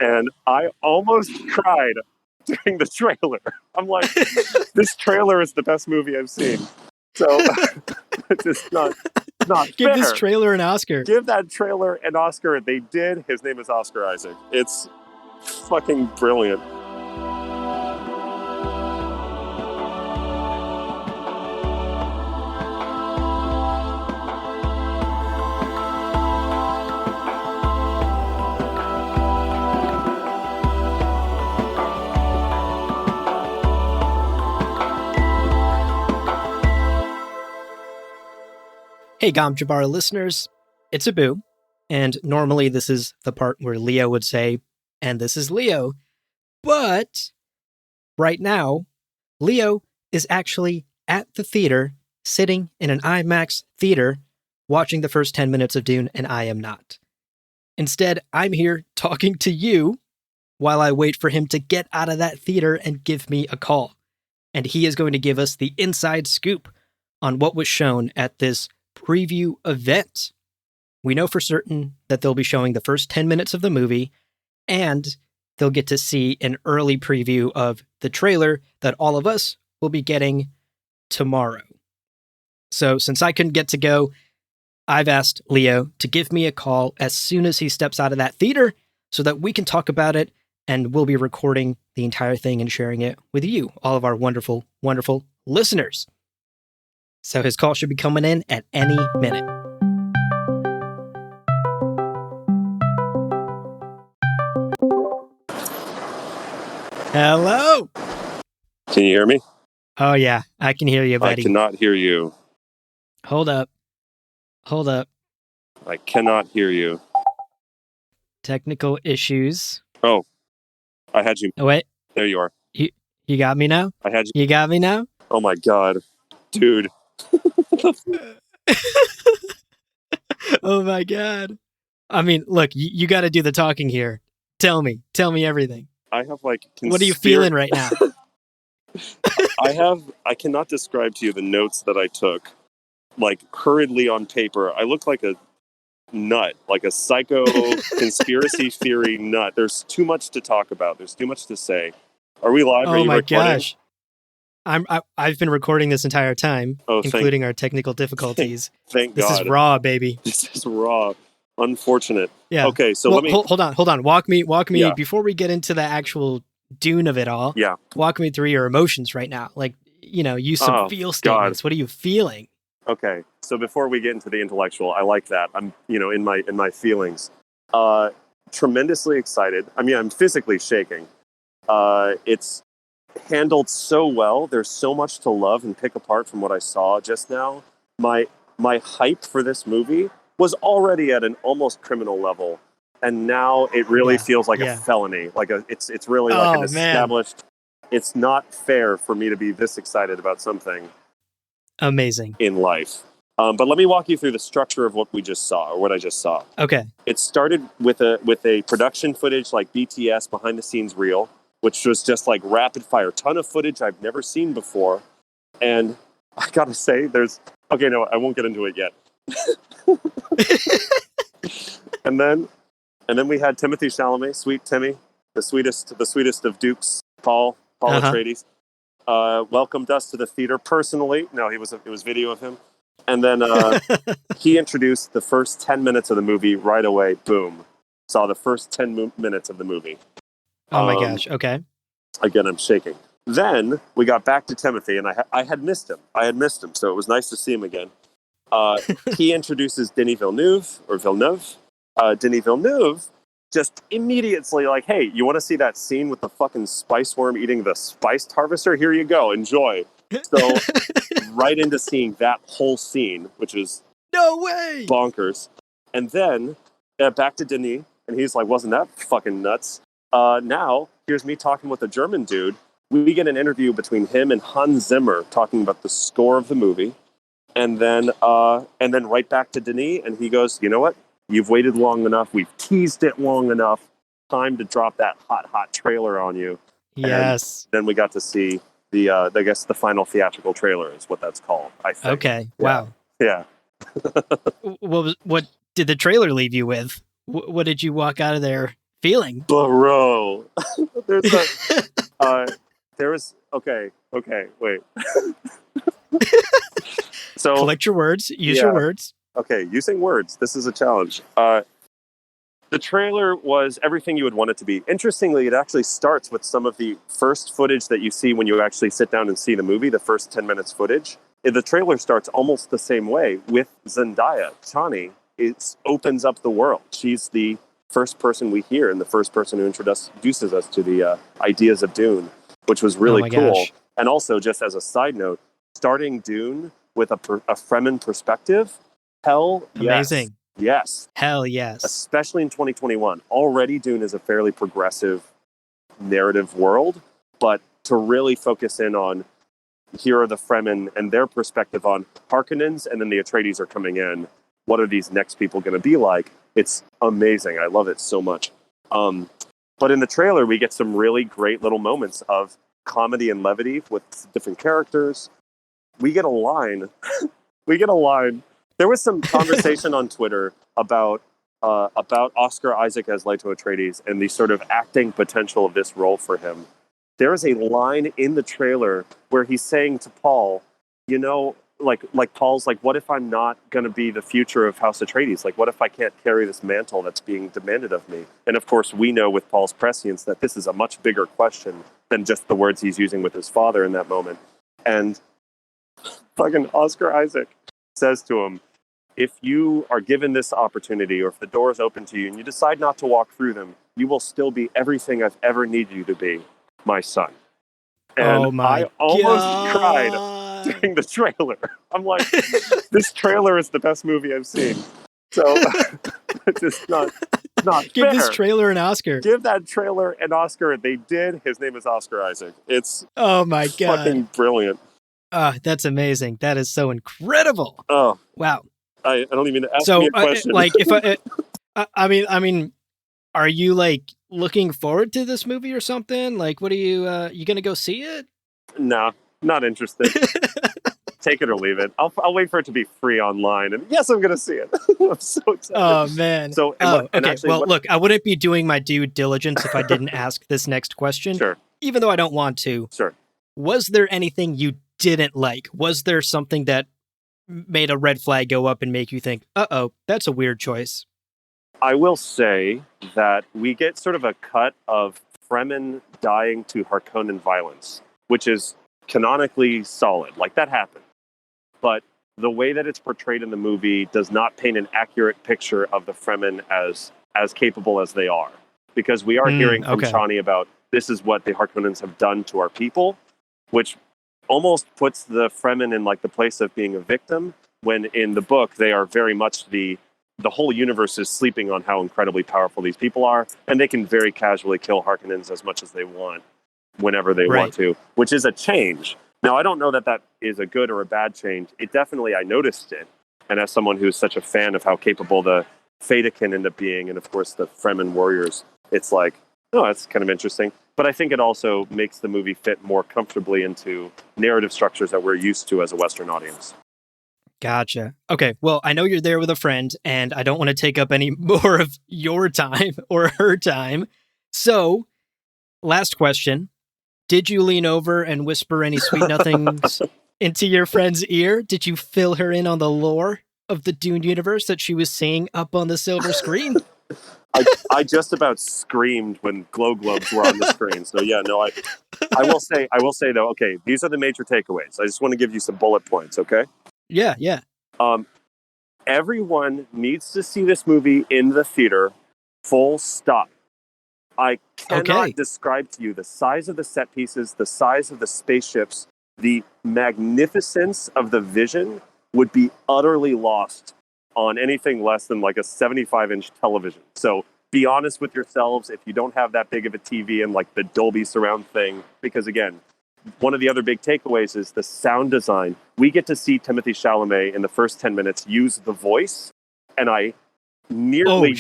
and I almost cried during the trailer. I'm like, this trailer is the best movie I've seen. So it's just not Give fair. this trailer an Oscar. Give that trailer an Oscar. They did. His name is Oscar Isaac. It's fucking brilliant. Hey, Gom Jabbar listeners, it's Abu, and normally this is the part where Leo would say, and this is Leo, but right now, Leo is actually at the theater, sitting in an IMAX theater, watching the first 10 minutes of Dune, and I am not. Instead, I'm here talking to you while I wait for him to get out of that theater and give me a call. And he is going to give us the inside scoop on what was shown at this preview event. We know for certain that they'll be showing the first 10 minutes of the movie, and they'll get to see an early preview of the trailer that all of us will be getting tomorrow. So since I couldn't get to go, I've asked Leo to give me a call as soon as he steps out of that theater so that we can talk about it, and we'll be recording the entire thing and sharing it with you, all of our wonderful, wonderful listeners. So his call should be coming in at any minute. Hello. Can you hear me? Oh yeah, I can hear you, buddy. I cannot hear you. Hold up. I cannot hear you. Technical issues. Oh, I had you. Oh, wait. There you are. You got me now? I had you. You got me now? Oh my God. Dude. Oh my God. I mean, look, you got to do the talking here. Tell me everything. I have like... What are you feeling right now? I cannot describe to you the notes that I took, like hurriedly on paper. I look like a nut, like a psycho conspiracy theory nut. There's too much to talk about. There's too much to say. Are we live? Oh my gosh. I've been recording this entire time, including our technical difficulties. Thank God. This is raw, baby. This is raw. Unfortunate. Yeah. Okay, so well, let me... Hold on. Walk me before we get into the actual Dune of it all. Yeah. Walk me through your emotions right now. Like, use some feel statements. God. What are you feeling? Okay. So before we get into the intellectual, I like that. I'm, in my feelings. Tremendously excited. I mean, I'm physically shaking. It's handled so well. There's so much to love and pick apart from what I saw just now. My hype for this movie was already at an almost criminal level, and now it really feels like a felony. Like it's really like an established. Man. It's not fair for me to be this excited about something amazing in life. But let me walk you through the structure of what we just saw, or what I just saw. Okay. It started with a production footage, like BTS behind the scenes reel, which was just like rapid fire, ton of footage I've never seen before. And I gotta say, I won't get into it yet. and then we had Timothée Chalamet, Sweet Timmy, the sweetest of Dukes, Paul Atreides, welcomed us to the theater personally. No, it was video of him. And then he introduced the first 10 minutes of the movie right away. Boom. Saw the first 10 minutes of the movie. Oh my gosh. Okay. Again, I'm shaking. Then we got back to Timothy, and I had missed him. So it was nice to see him again. He introduces Denis Villeneuve. Denis Villeneuve just immediately like, hey, you want to see that scene with the fucking spice worm eating the spiced harvester? Here you go. Enjoy. So right into seeing that whole scene, which is no way bonkers. And then back to Denis, and he's like, wasn't that fucking nuts? Now, here's me talking with a German dude. We get an interview between him and Hans Zimmer talking about the score of the movie. And then right back to Denis, and he goes, you know what? You've waited long enough. We've teased it long enough. Time to drop that hot trailer on you. Yes. And then we got to see the final theatrical trailer is what that's called, I think. Okay. Yeah. Wow. Yeah. What did the trailer leave you with? What did you walk out of there feeling. Bro. There's there was okay, wait. So Collect your words. Use your words. okay, using words. This is a challenge. The trailer was everything you would want it to be. Interestingly, it actually starts with some of the first footage that you see when you actually sit down and see the movie, the first 10 minutes footage. The trailer starts almost the same way with Zendaya. Chani opens up the world. She's the first person we hear and the first person who introduces us to the ideas of Dune, which was really cool. Gosh. And also, just as a side note, starting Dune with a Fremen perspective, hell yes. Amazing. Yes. Hell yes. Especially in 2021. Already Dune is a fairly progressive narrative world, but to really focus in on here are the Fremen and their perspective on Harkonnens, and then the Atreides are coming in. What are these next people going to be like? It's amazing. I love it so much. But in the trailer, we get some really great little moments of comedy and levity with different characters. We get a line. There was some conversation on Twitter about Oscar Isaac as Leto Atreides and the sort of acting potential of this role for him. There is a line in the trailer where he's saying to Paul, you know, like Paul's like, what if I'm not going to be the future of House Atreides? Like, what if I can't carry this mantle that's being demanded of me? And of course, we know with Paul's prescience that this is a much bigger question than just the words he's using with his father in that moment. And fucking Oscar Isaac says to him, if you are given this opportunity or if the door is open to you and you decide not to walk through them, you will still be everything I've ever needed you to be, my son. And I almost cried during the trailer. I'm like, this trailer is the best movie I've seen. So it's just not Give fair. this trailer an Oscar. Give that trailer an Oscar. They did. His name is Oscar Isaac. It's oh my God. Fucking brilliant. That's amazing. That is so incredible. Oh. Wow. I don't even ask me a question. Like if I mean, are you like looking forward to this movie or something? Like, what are you gonna go see it? No, not interested. Take it or leave it. I'll wait for it to be free online, and yes, I'm gonna see it. I'm so excited. Oh man. So look, I wouldn't be doing my due diligence if I didn't ask this next question. Sure. Even though I don't want to. Sure. Was there anything you didn't like? Was there something that made a red flag go up and make you think, uh-oh, that's a weird choice? I will say that we get sort of a cut of Fremen dying to Harkonnen violence, which is canonically solid. Like, that happened. But the way that it's portrayed in the movie does not paint an accurate picture of the Fremen as capable as they are. Because we are hearing from Chani about this is what the Harkonnens have done to our people, which almost puts the Fremen in like the place of being a victim, when in the book they are very much the whole universe is sleeping on how incredibly powerful these people are, and they can very casually kill Harkonnens as much as they want, whenever they want to, which is a change. Now, I don't know that that is a good or a bad change. It definitely, I noticed it, and as someone who's such a fan of how capable the Feta can end up being, and of course the Fremen warriors, it's like, oh, that's kind of interesting. But I think it also makes the movie fit more comfortably into narrative structures that we're used to as a Western audience. Gotcha. Okay, well, I know you're there with a friend, and I don't want to take up any more of your time or her time. So, last question. Did you lean over and whisper any sweet nothings into your friend's ear? Did you fill her in on the lore of the Dune universe that she was seeing up on the silver screen? I just about screamed when glow globes were on the screen. So yeah, no, I will say though, okay, these are the major takeaways. I just want to give you some bullet points, okay? Yeah. Everyone needs to see this movie in the theater, full stop. I cannot describe to you the size of the set pieces, the size of the spaceships, the magnificence of the vision would be utterly lost on anything less than like a 75-inch television. So be honest with yourselves if you don't have that big of a TV and like the Dolby surround thing, because again, one of the other big takeaways is the sound design. We get to see Timothée Chalamet in the first 10 minutes use the voice, and I nearly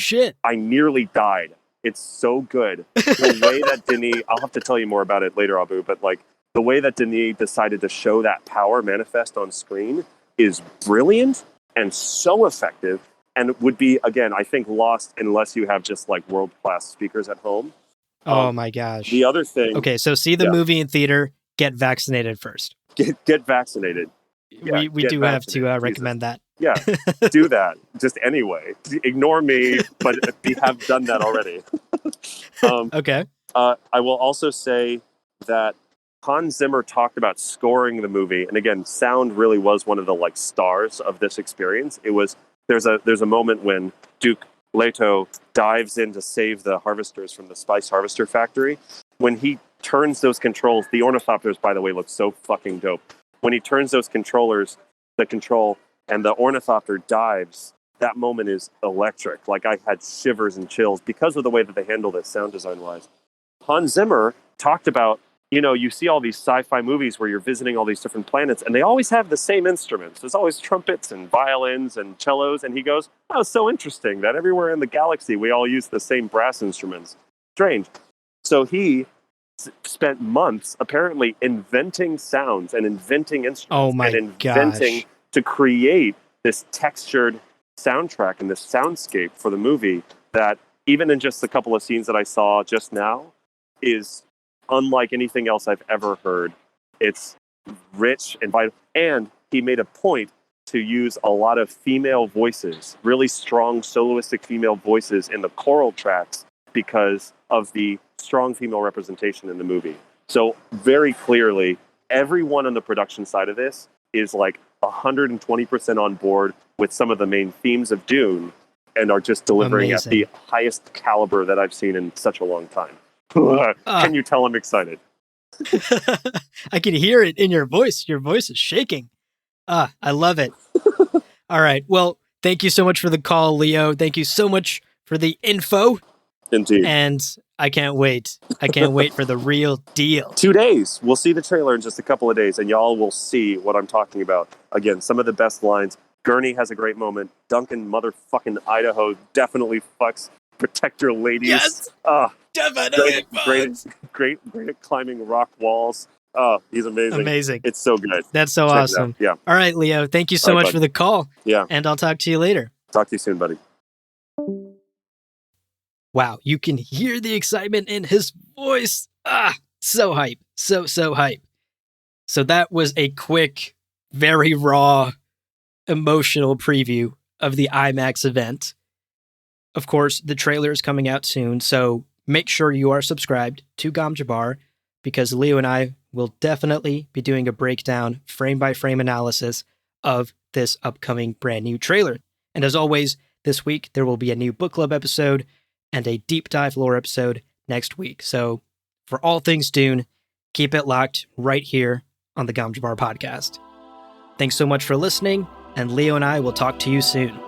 died. It's so good. The way that Denis, I'll have to tell you more about it later, Abu, but like the way that Denis decided to show that power manifest on screen is brilliant and so effective. and would be, again, I think, lost unless you have just like world-class speakers at home. Oh my gosh. The other thing... Okay, so see the movie in theater, get vaccinated first. Get vaccinated. Yeah, we do have to recommend that. Yeah, do that. Just anyway. Ignore me, but we have done that already. Okay. I will also say that Hans Zimmer talked about scoring the movie, and again, sound really was one of the like stars of this experience. It was there's a moment when Duke Leto dives in to save the harvesters from the spice harvester factory. When he turns those controls, the ornithopters, by the way, look so fucking dope. When he turns those controllers, the control, and the ornithopter dives, that moment is electric. Like, I had shivers and chills because of the way that they handle this sound design-wise. Hans Zimmer talked about, you see all these sci-fi movies where you're visiting all these different planets, and they always have the same instruments. There's always trumpets and violins and cellos, and he goes, oh, it's so interesting that everywhere in the galaxy we all use the same brass instruments. Strange. So he spent months apparently inventing sounds and inventing instruments and inventing to create this textured soundtrack and this soundscape for the movie that, even in just a couple of scenes that I saw just now, is unlike anything else I've ever heard. It's rich and vital. And he made a point to use a lot of female voices, really strong soloistic female voices in the choral tracks because of the strong female representation in the movie. So very clearly, everyone on the production side of this is like 120% on board with some of the main themes of Dune and are just delivering at the highest caliber that I've seen in such a long time. Can you tell I'm excited? I can hear it in your voice. Your voice is shaking. I love it. All right. Well, thank you so much for the call, Leo. Thank you so much for the info. Indeed. And I can't wait. I can't wait for the real deal. 2 days. We'll see the trailer in just a couple of days, and y'all will see what I'm talking about. Again, some of the best lines. Gurney has a great moment. Duncan motherfucking Idaho definitely fucks. Protect your ladies. Yes. Definitely. Great at climbing rock walls. Oh, he's amazing. Amazing. It's so good. That's so awesome. Yeah. All right, Leo. Thank you so much for the call. Yeah. And I'll talk to you later. Talk to you soon, buddy. Wow, you can hear the excitement in his voice. So hype. So hype. So that was a quick, very raw, emotional preview of the IMAX event. Of course, the trailer is coming out soon, so make sure you are subscribed to Gamjabar, because Leo and I will definitely be doing a breakdown, frame-by-frame analysis of this upcoming brand new trailer. And as always, this week there will be a new book club episode and a deep dive lore episode next week. So for all things Dune, keep it locked right here on the Gamjabar podcast. Thanks so much for listening, and Leo and I will talk to you soon.